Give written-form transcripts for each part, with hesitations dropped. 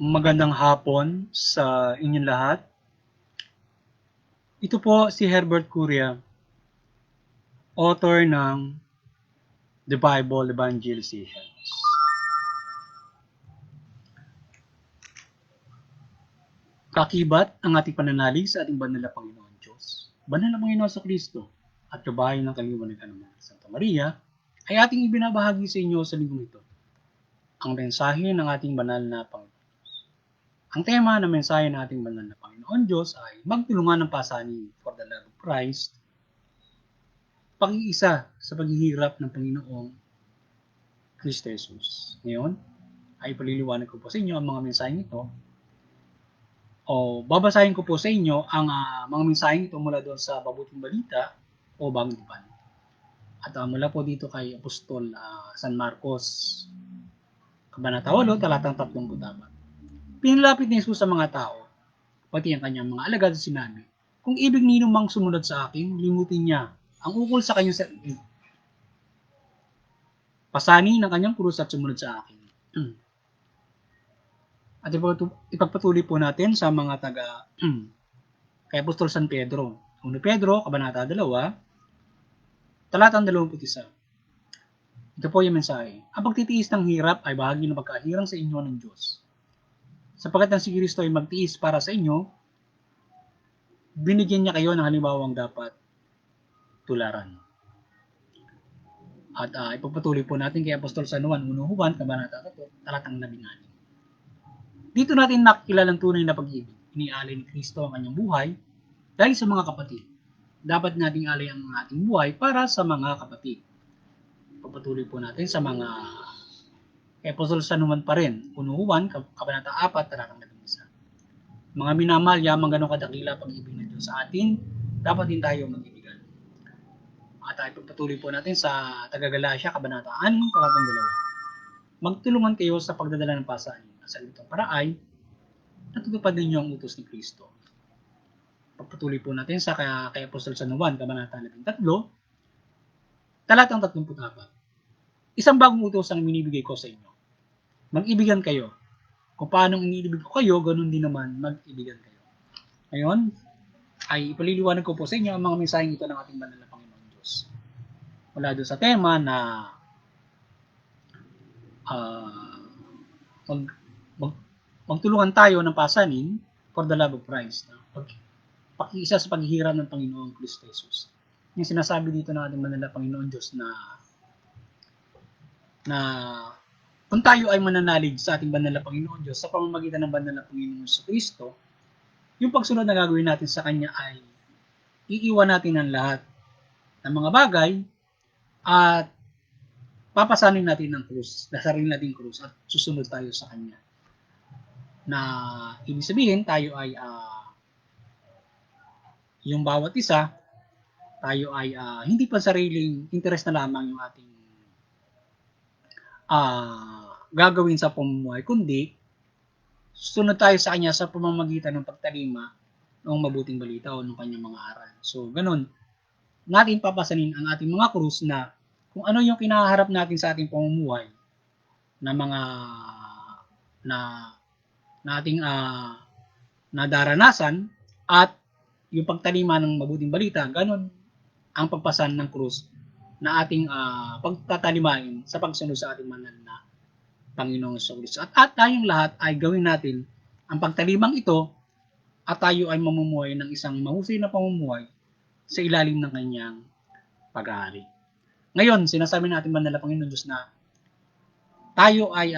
Magandang hapon sa inyong lahat. Ito po si Herbert Curia, author ng The Bible Evangelizations. Kakibat ang ating pananalig sa ating banal na Panginoon Diyos, banal na Panginoon sa Kristo, at kabayan ng kaliwanagan naman Santa Maria, ay ating ibinabahagi sa inyo sa linggong ito, ang mensahe ng ating banal na Panginoon. Ang tema ng mensahe ng ating banal na Panginoon Diyos ay magtulungan ng pasanin for the love of Christ, pag-iisa sa paghihirap ng Panginoong Kristo Jesus. Ngayon, ay paliliwanag ko po sa inyo ang mga mensaheng ito, o babasahin ko po sa inyo ang mga mensaheng ito mula doon sa Mabuting Balita o Bagong Tipan. At mula po dito kay Apostol San Marcos, Kabanata 8, talatang 34. Pinalapit ni Jesus sa mga tao, pati ang kanyang mga alagad, at sinabi, kung ibig ninyo mang sumunod sa akin, limutin niya ang ukol sa kanyang sarili. Pasanin ng kanyang krus at sumunod sa akin. At ipagpatuloy po natin sa mga taga kay Apostol San Pedro. 1 Pedro, Kabanata 2, talatang 21. Ito po yung mensahe. Ang pagtitiis ng hirap ay bahagi ng pagkahirang sa inyo ng Diyos. Sapagkat ang si Kristo ay magtiis para sa inyo, binigyan niya kayo ng halimbawang dapat tularan. At ipagpatuloy po natin kay Apostol San Juan, 1 Juan, Kabanata 3, talatang 16. Dito natin nakikilala ang tunay na pag-ibig. Inialay ni Kristo ang kanyang buhay dahil sa mga kapatid. Dapat nating alay ang ating buhay para sa mga kapatid. Pagpatuloy po natin sa mga Apostol San Juan pa rin, 1 Juan, Kabanata 4, talatang 11. Mga minamahal, yamang ganong kadakila pag-ibig ng Diyos sa atin, dapat din tayo mag-ibigan. At ipagpatuloy po natin sa taga-Galatia, Kabanata 6, talatang 2. Magtulungan kayo sa pagdadala ng pasanin. Sa itong paraay, natutupad ninyo ang utos ni Kristo. Pagpatuloy po natin sa kay Apostol San Juan, Kabanata 13, talatang 34. Isang bagong utos ang binibigay ko sa inyo. Mag-ibigan kayo. Kung paano iniibig ko kayo, ganun din naman mag-ibigan kayo. Ngayon, ay ipaliliwanag ko po sa inyo ang mga mensaheng ito ng ating banal na Panginoon Diyos. Wala doon sa tema na magtulungan tayo ng pasanin for the love of Christ. Pag-iisa sa paghihirap ng Panginoong Kristo Jesus. Yung sinasabi dito ng ating banal na Panginoon Diyos na kung tayo ay mananalig sa ating banal na Panginoon Diyos sa pamamagitan ng banal na Panginoong Kristo, yung pagsunod na gagawin natin sa Kanya ay iiwan natin ang lahat ng mga bagay at papasanin natin ng krus, sarili nating krus at susunod tayo sa Kanya. Na ibig sabihin tayo ay yung bawat isa, tayo ay hindi pa sariling interest na lamang yung ating gagawin sa pamumuhay, kundi sunod tayo sa Kanya sa pamamagitan ng pagtalima ng mabuting balita o ng Kanyang mga aral. So, ganun, natin papasanin ang ating mga krus na kung ano yung kinaharap natin sa ating pamumuhay na mga nating nadaranasan at yung pagtalima ng mabuting balita, ganun ang pagpasan ng krus na ating pagtatalimain sa pagsunod sa ating banal na Panginoong Kristo. At tayong lahat ay gawin natin ang pagtalimang ito at tayo ay mamumuhay ng isang mahusay na pamumuhay sa ilalim ng Kanyang pag-aari. Ngayon, sinasabi natin banal na Panginoon Diyos na tayo ay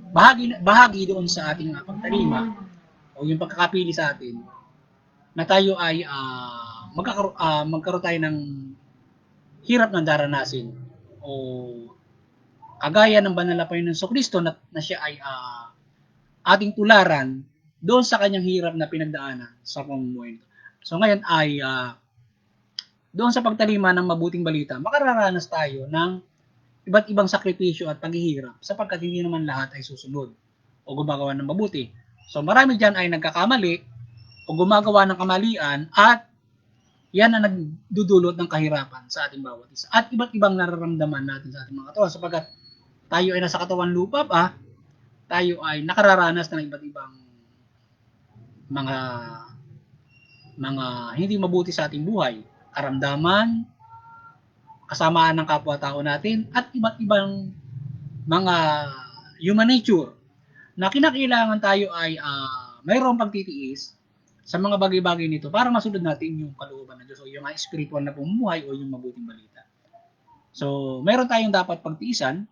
bahagi doon sa ating pagtalima o yung pagkakapili sa atin na tayo ay magkaroon tayo ng hirap na daranasin o kagaya ng banal na Panginoon Kristo na siya ay ating tularan doon sa kanyang hirap na pinagdaanan sa pamumuhay. So ngayon ay doon sa pagtalima ng mabuting balita, makararanas tayo ng iba't ibang sakripisyo at paghihirap sapagkat hindi naman lahat ay susunod o gumagawa ng mabuti. So marami dyan ay nagkakamali o gumagawa ng kamalian at yan ang nagdudulot ng kahirapan sa ating bawat isa. At iba't ibang nararamdaman natin sa ating mga katawan sapagkat tayo ay nasa katawan lupa pa, tayo ay nakararanas ng iba't ibang mga hindi mabuti sa ating buhay, karamdaman, kasamaan ng kapwa-tao natin, at iba't ibang mga human nature na kinakailangan tayo ay mayroong pagtitiis sa mga bagay-bagay nito para masunod natin yung kalooban ng Diyos o yung spiritual na pamumuhay o yung mabuting balita. So, meron tayong dapat pagtiisan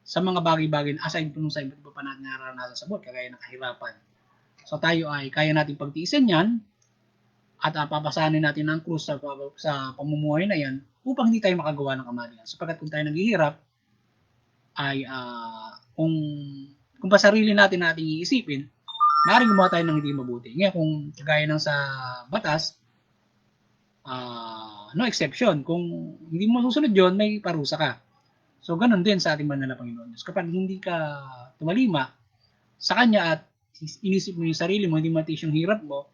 sa mga bagay-bagay aside po sa iba't iba pa natin nararanasan sa buhay, kagaya ng kahirapan. So, tayo ay kaya natin pagtiisan yan at papasanin natin ang krus sa pamumuhay na yan upang hindi tayo makagawa ng kamalian. Sapagkat kung tayo naghihirap, ay kung pa sarili natin iisipin, maaaring gumawa tayo ng hindi mabuti. Ngayon, kung kagaya ng sa batas, no exception. Kung hindi mo susunod yon, may parusa ka. So, ganun din sa ating banal na Panginoon Diyos. Kapag hindi ka tumalima sa Kanya at inisip mo yung sarili mo, hindi matis yung hirap mo,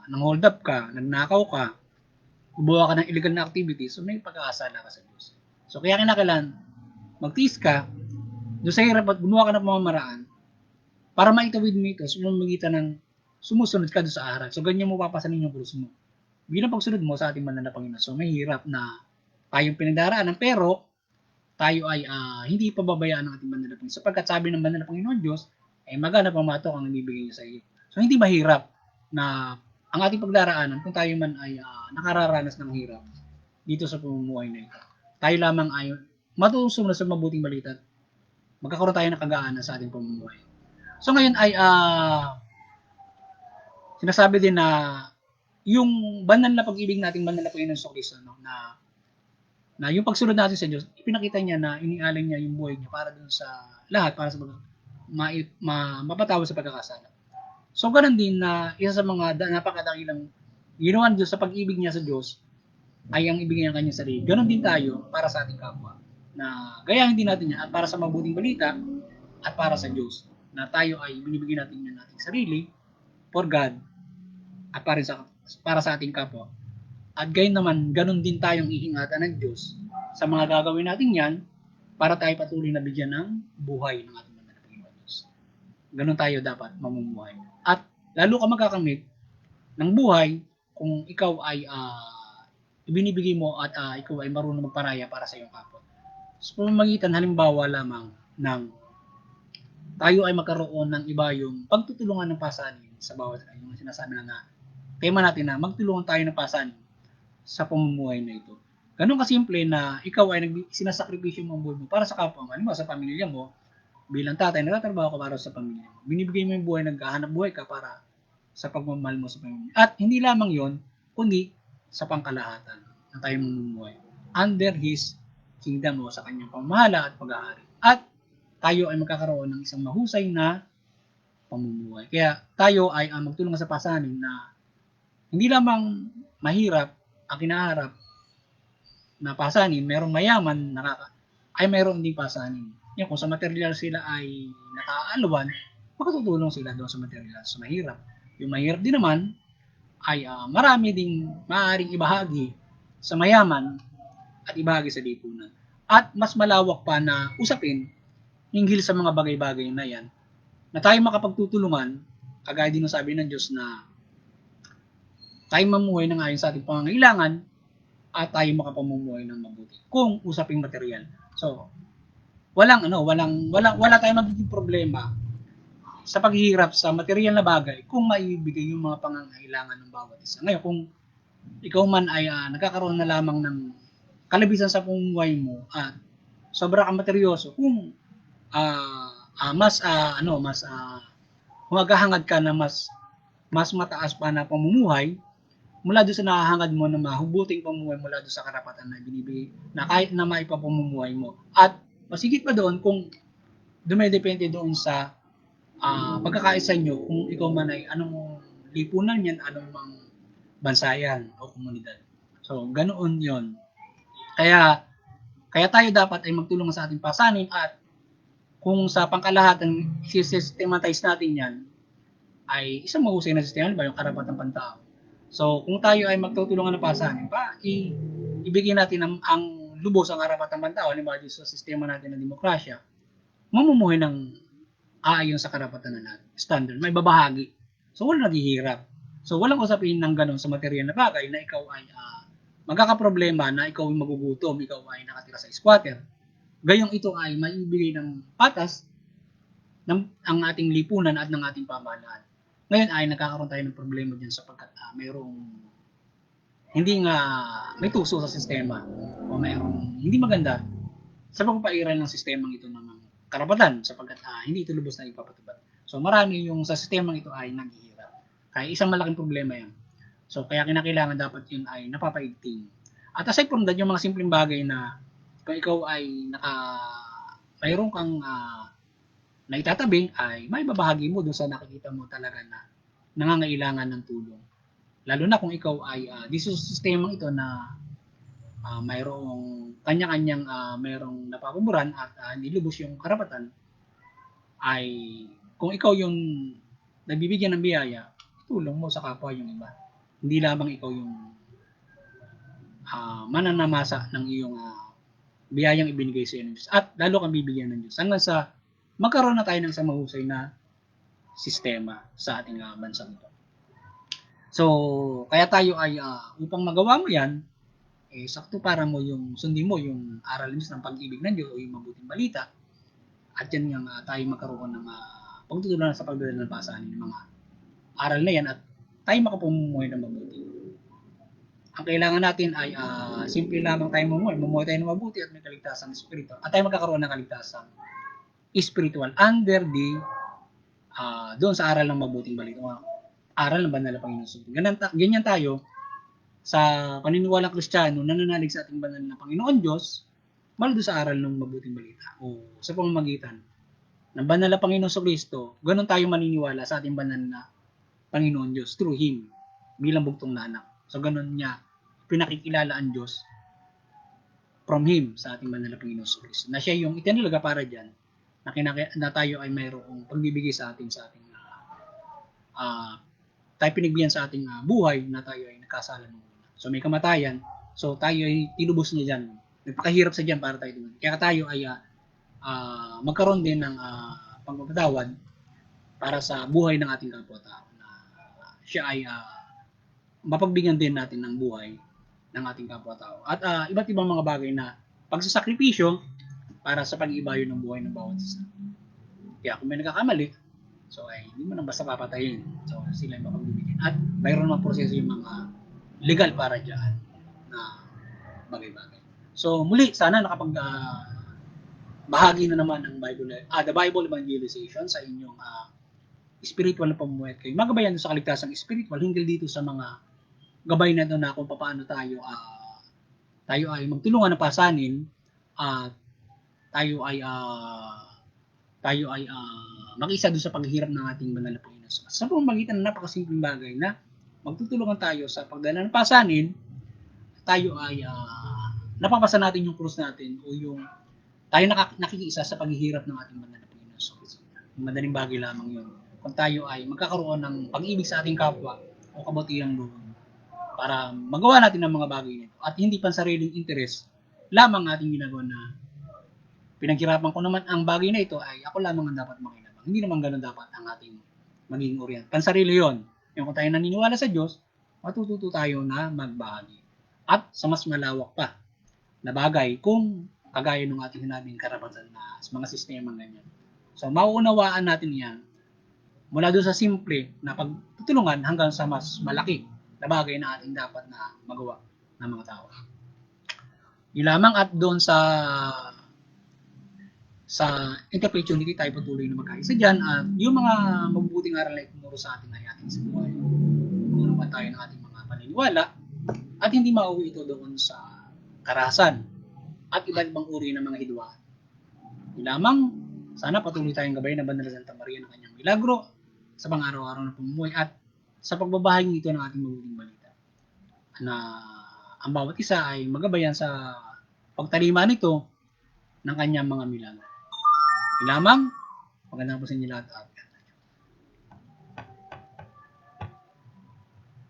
nang hold up ka, nagnakaw ka, gumawa ka ng illegal na activities, so may pag-aasa na ka sa Diyos. So, kaya kinakailan, magtiis ka, doon sa hirap at gumawa ka ng pamamaraan para maitawid mo ito sa pamamagitan ng sumusunod ka doon sa aral. So, ganyan mo papasanin yung krus mo. Bilang pagsunod mo sa ating banal na Panginoon. So, may hirap na tayong pinagdaraanan, pero tayo ay hindi pababayaan ng ating banal na Panginoon. Sapagkat sabi ng banal na Panginoon Diyos, ay maganap ang matok ang ibibigay niya sa iyo. So, hindi mahirap na ang ating pagdaraanan kung tayo man ay nakararanas ng hirap dito sa pamumuhay na ito. Tayo lamang ay matusunod sa mabuting balita, magkakaroon tayo ng kagaanan sa ating pamumuhay. So ngayon ay sinasabi din na yung banal na pag-ibig nating banal na Panginoon sa Kristo, no, na yung pagsunod natin sa Diyos, ipinakita niya na inialay niya yung buhay niya para dun sa lahat, para sa mapatawad sa pagkakasala. So ganun din na isa sa mga napakadakilang ginawa ng Diyos sa pag-ibig niya sa Diyos ay ang ibigay ng kanyang sarili. Ganon din tayo para sa ating kapwa. Na gayahin din natin yan at para sa mabuting balita at para sa Diyos. Na tayo ay binibigyan natin yung ating sarili for God at para sa ating kapwa. At gayon naman, ganon din tayong iingatan ng Diyos sa mga gagawin natin yan para tayo patuloy na bigyan ng buhay ng ating banal na Panginoon Diyos. Ganon tayo dapat mamumuhay. At lalo ka magkakamit ng buhay kung ikaw ay ibinibigay mo at ikaw ay marunong magparaya para sa iyong kapwa. So, pamamagitan halimbawa lamang ng tayo ay magkaroon ng iba yung pagtutulungan ng pasanin sa bawat yung sinasabi na tema natin na magtulungan tayo ng pasanin sa pamumuhay na ito. Ganun kasimple na ikaw ay sinasakripisyo mo ang buhay mo para sa kapwa mo. Halimbawa sa pamilya mo, bilang tatay, nagtatrabaho ka para sa pamilya mo. Binibigay mo yung buhay, naghahanap buhay ka para sa pagmamahal mo sa pamilya. At hindi lamang yon, kundi sa pangkalahatan na tayo mamumuhay under His kingdom o sa kanyang pamahala at pag-aari. At tayo ay magkakaroon ng isang mahusay na pamumuhay. Kaya tayo ay magtulungan sa pasanin na hindi lamang mahirap ang kinaharap na pasanin, merong mayaman ay meron ding pasanin. Yan, kung sa material sila ay nakaaluan, makatutulong sila doon sa material sa mahirap. Yung mahirap din naman ay marami ding maaaring ibahagi sa mayaman at ibahagi sa lipunan. At mas malawak pa na usapin hinggil sa mga bagay-bagay na yan na tayo makapagtutulungan, kagaya din ng sabi ng Diyos na tayo mamuhay ng ayon sa ating pangangailangan at tayo makapamumuhay ng mabuti kung usaping material. So, wala tayong magiging problema sa paghihirap sa material na bagay kung maibigay yung mga pangangailangan ng bawat isa. Ngayon, kung ikaw man ay nagkakaroon na lamang ng kalabisan sa pamumuhay mo at sobra kang materyoso, kung mas humagahangad ka na mas mataas pa na pamumuhay mula doon sa nakahangad mo na mahubuting pamumuhay mula doon sa karapatan na binibigay na kahit na maipapamumuhay mo. At masigit pa doon kung dumedepende doon sa pagkakaisa nyo kung ikaw man ay anong lipunan yan, anong mang bansa yan o komunidad. So, ganoon yon. Kaya tayo dapat ay magtulungan sa ating pasanin at kung sa pangkalahatan systematize natin yan ay isang mahusay na sistema, ba yung karapatang pantao. So, kung tayo ay magtutulungan ng pasanin, ibigay natin ang lubos ang karapatang pantao, halimbawa sa sistema natin ng demokrasya, mamumuhay ng aayon sa karapatan na natin. Standard, may babahagi. So, walang naghihirap. So, walang usapin ng ganun sa material na bagay na ikaw ay magkakaproblema na ikaw ay magugutom, ikaw ay nakatira sa squatter. Gayong ito ay maibigay ng patas ng ang ating lipunan at ng ating pamahalaan. Ngayon ay nagkakaroon tayo ng problema dyan sapagkat mayroong hindi nga may tuso sa sistema o mayroong hindi maganda sa pagpapairal ng sistemang ito ng karapatan sapagkat hindi ito lubos na ipapatupad. So marami yung sa sistemang ito ay naghihirap. Kaya isang malaking problema yan. So kaya kinakailangan dapat yun ay napapaigting. At aside from that, yung mga simpleng bagay na kung ikaw ay mayroon kang na itatabi ay may babahagi mo doon sa nakikita mo talaga na nangangailangan ng tulong. Lalo na kung ikaw ay dito sa sistemang ito na mayroong kanya-kanyang mayroong napapumuran at nilubos yung karapatan, ay kung ikaw yung nagbibigyan ng biyaya, tulong mo sa kapwa yung iba. Hindi lamang ikaw yung mananamasa ng iyong biyayang ibinigay sa iyo ng Diyos. At lalo kang bibigyan ng Diyos. Hanggang sa magkaroon na tayo ng isang mahusay na sistema sa ating bansa nito. So, kaya tayo ay upang magawa mo yan, sakto para mo yung sundin mo yung aral mismo ng pag-ibig ng Diyos o yung mabuting balita. At yan yung tayo magkaroon ng pagtutulungan sa pagdala ng pasanin ng mga aral na yan at tayo makapumuhay ng mabuti. Ang kailangan natin ay simple lamang tayo mamuhay tayo ng mabuti at may kaligtasan ng espiritu at tayo magkakaroon ng kaligtasan spiritual under the doon sa aral ng mabuting balita. Aral ng banal na Panginoon. Ganyan tayo sa paniniwalang Kristiyano nananalig sa ating banal na Panginoon Diyos, malo sa aral ng mabuting balita o sa pamamagitan ng banal na Panginoon Kristo, ganun tayo maniniwala sa ating banal na Panginoon Diyos through Him bilang bugtong na anak. So ganun niya pinakikilala ang Diyos from Him sa ating banal na Panginoon Kristo. Na siya yung itinalaga para dyan na tayo ay mayroong pagbibigay sa ating tayo pinagbihan sa ating buhay na tayo ay nagkasala ng una. So may kamatayan, so tayo ay tinubos niya dyan. Nagpakahirap sa dyan para tayo doon. Kaya tayo ay magkaroon din ng pagpapatawad para sa buhay ng ating kapwa-tao. Siya ay mapagbigyan din natin ng buhay ng ating kapwa-tao. At iba't ibang mga bagay na pagsasakripisyo para sa pag-ibayo ng buhay ng bawat isa. Kaya kung may nagkakamali, so ay hindi mo nang basta papatayin. So sila ay mapagbibigyan. At mayroon ng proseso yung mga legal para dyan na bagay-bagay. So muli, sana nakapag bahagi na naman ng The Bible Evangelization sa inyong spiritual na pamumuhay kayo. Magabayan sa kaligtasang spiritual hinggil dito sa mga gabay na ito na kung paano tayo ay magtulungan ng pasanin at tayo ay makisa doon sa paghihirap ng ating banal na Panginoon. Sa pamamagitan ng napakasimpleng bagay na magtutulungan tayo sa pagdala ng pasanin, tayo ay napapasa natin yung krus natin o yung tayo nakikiisa sa paghihirap ng ating banal na Panginoon. Madaling bagay lamang yun. Kung tayo ay magkakaroon ng pag-ibig sa ating kapwa o kabutihang loob para magawa natin ang mga bagay nito at hindi pansariling interes lamang ating ginagawa na pinaghirapan ko naman ang bagay na ito ay ako lamang ang dapat makinabang. Hindi naman ganun dapat ang ating maging orient. Pansarili yon. Yung kung tayo naniniwala sa Diyos, matututo tayo na magbahagi. At sa mas malawak pa na bagay kung kagaya ng ating hinabing karapatan na mga sistema ganyan. So mauunawaan natin yan mula doon sa simple na pagtutulungan hanggang sa mas malaki na bagay na ating dapat na magawa ng mga tao. Yun lamang at doon sa interpretation, hindi tayo patuloy na magkaisa dyan at yung mga mabubuting aral na itumuro sa atin ay ating sa buhay. Kung ano ba tayo ng ating mga paniniwala at hindi mauwi ito doon sa karahasan at iba't ibang uri ng mga hidwaan. Yun lamang, sana patuloy tayong gabay na Banal na Santa Maria ng kanyang milagro sa pang-araw-araw na pamumuhay at sa pagbabahagi nito ng ating mabuting balita. Na ang bawat isa ay magabayan sa pagtalima nito ng kanyang mga milagro. Yun lamang, magandang po sa inyo lahat at